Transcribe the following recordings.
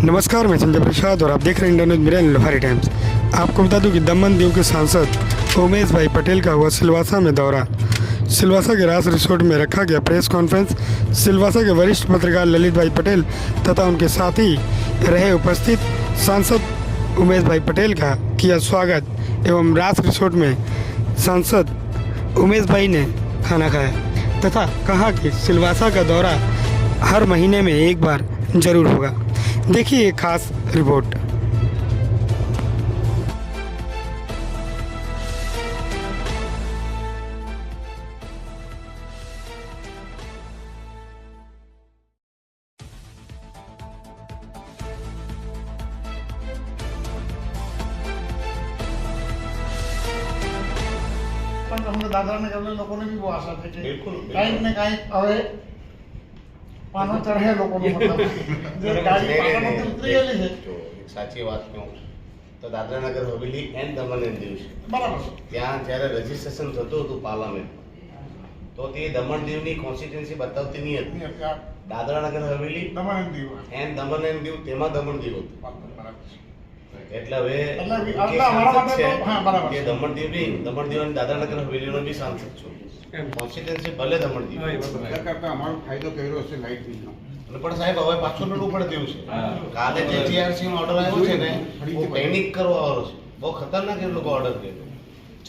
नमस्कार, मैं संजय प्रसाद और आप देख रहे हैं Indian news media Lohari times. आपको बता दूं कि दमन दीव के सांसद उमेश भाई पटेल का हुआ सिलवासा में दौरा। सिलवासा के रास रिसोर्ट में रखा गया प्रेस कॉन्फ्रेंस। सिलवासा के वरिष्ठ पत्रकार ललित भाई पटेल तथा उनके साथी रहे उपस्थित सांसद उमेश भाई पटेल का किया स्वागत एवं रास रिसोर्ट में सांसद उमेश भाई ने खाना खाया तथा कहा कि सिलवासा का दौरा हर महीने में एक बार जरूर होगा। देखिए एक खास रिपोर्ट। પણ અમને દાદરાને ગમે લોકોને બી બહુ આશા છે કે બિલકુલ, બિલકુલ. કાંઈક ને કાંઈક હવે પાનો ચઢે લોકોનો મતલબ જે ગાડી પાનામાંથી ઉતરી ગયેલી છે જો એક સાચી વાત કહું તો દાદરાનગર હવેલી એન્ડ દમણ એન્ડ દીવ છે. બરાબર છે. ત્યાં જ્યારે રજીસ્ટ્રેશન થતું હતું પાર્લામેન્ટ તો તે દમણ દીવની કોન્સ્ટિટ્યુન્સી બતાવતી નહીં હતી. નહીં, ત્યાં Dadra Nagar Haveli Daman and Diu and Daman and Diu તેમાં દમણ દીવ હતું. બરાબર છે. એટલે હવે એટલે કે આટલા અમારા સાંસદ માટે છે તો હા બરાબર કે છે. દમણ દીવ નહીં, દમણ દીવ અને દાદરાનગર હવેલીનો બી સાંસદ છું. કોન્સ્ટિટ્યુન્સી ભલે દમણ દીવ કરતા અમારો ફાયદો કર્યો હશે લાઈટ બિલનો. અને પણ સાહેબ હવે પાછું લડવું પડે તેવું છે. કાલે જે જીઆરસી નો ઓર્ડર આવ્યો છે ને બહુ પેનિક કરવા વાળો છે. બહુ ખતરનાક એ લોકો ઓર્ડર કર્યો.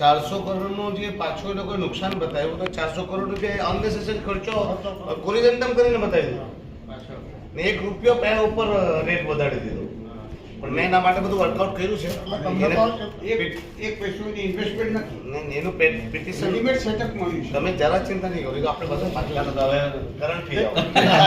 400 કરોડનું જે પાછું એ લોકોએ નુકસાન બતાવ્યું તો 400 કરોડ રૂપિયા અનનેસેસરી ખર્ચો કોરિજન્ટમ કરીને બતાવી દીધો ને 1 રૂપિયો પેન ઉપર રેટ વધારી દીધો. પણ મેં એના માટે બધું વર્કઆઉટ કર્યું છે. તમને તો એક પૈસાની ઇન્વેસ્ટમેન્ટ નથી, એનું પિટિશન રેડીમેડ સેટઅપ મળ્યું છે. તમે જરા ચિંતા નહીં કરો. એ તો આપણે બધા પાછળ હવે કરંટ થઈ જાવ.